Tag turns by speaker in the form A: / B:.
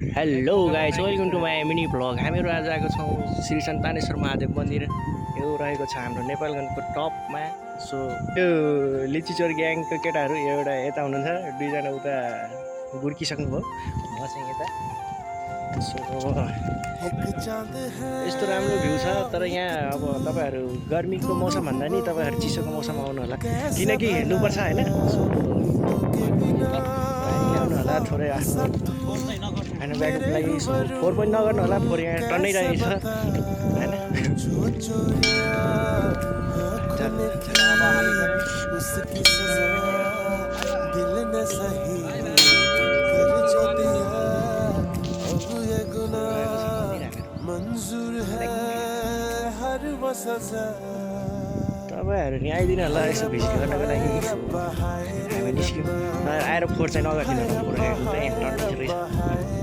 A: Hello guys, welcome to my mini vlog. हामीहरू आज आएको छौँ श्री सन्तानेश्वर महादेव मन्दिर। यो रहेको छ हाम्रो नेपालगञ्जको टपमा। सो त्यो लिचीचोर ग्याङको केटाहरू एउटा यता हुनुहुन्छ, दुईजना उता गुर्किसक्नुभयो, म चाहिँ यता। सो यस्तो राम्रो भ्यू छ, तर यहाँ अब तपाईँहरू गर्मीको मौसम भन्दा नि तपाईँहरू चिसोको मौसममा आउनु होला, किनकि हिँड्नुपर्छ होइन। ल्याउनु होला थोरै आफ्नो खानु ब्याकअपको लागि। सो 4 पनि नगर्नु होला, 4 यहाँ टन्नै रहेछ होइन। तपाईँहरू नि आइदिनु होला यसो भिजिट गर्नको लागि। हामी निस्क्यौँ, आएर फोहोर चाहिँ नगरिदिनु होला, फोहोर यहाँ टन्नै रहेछ।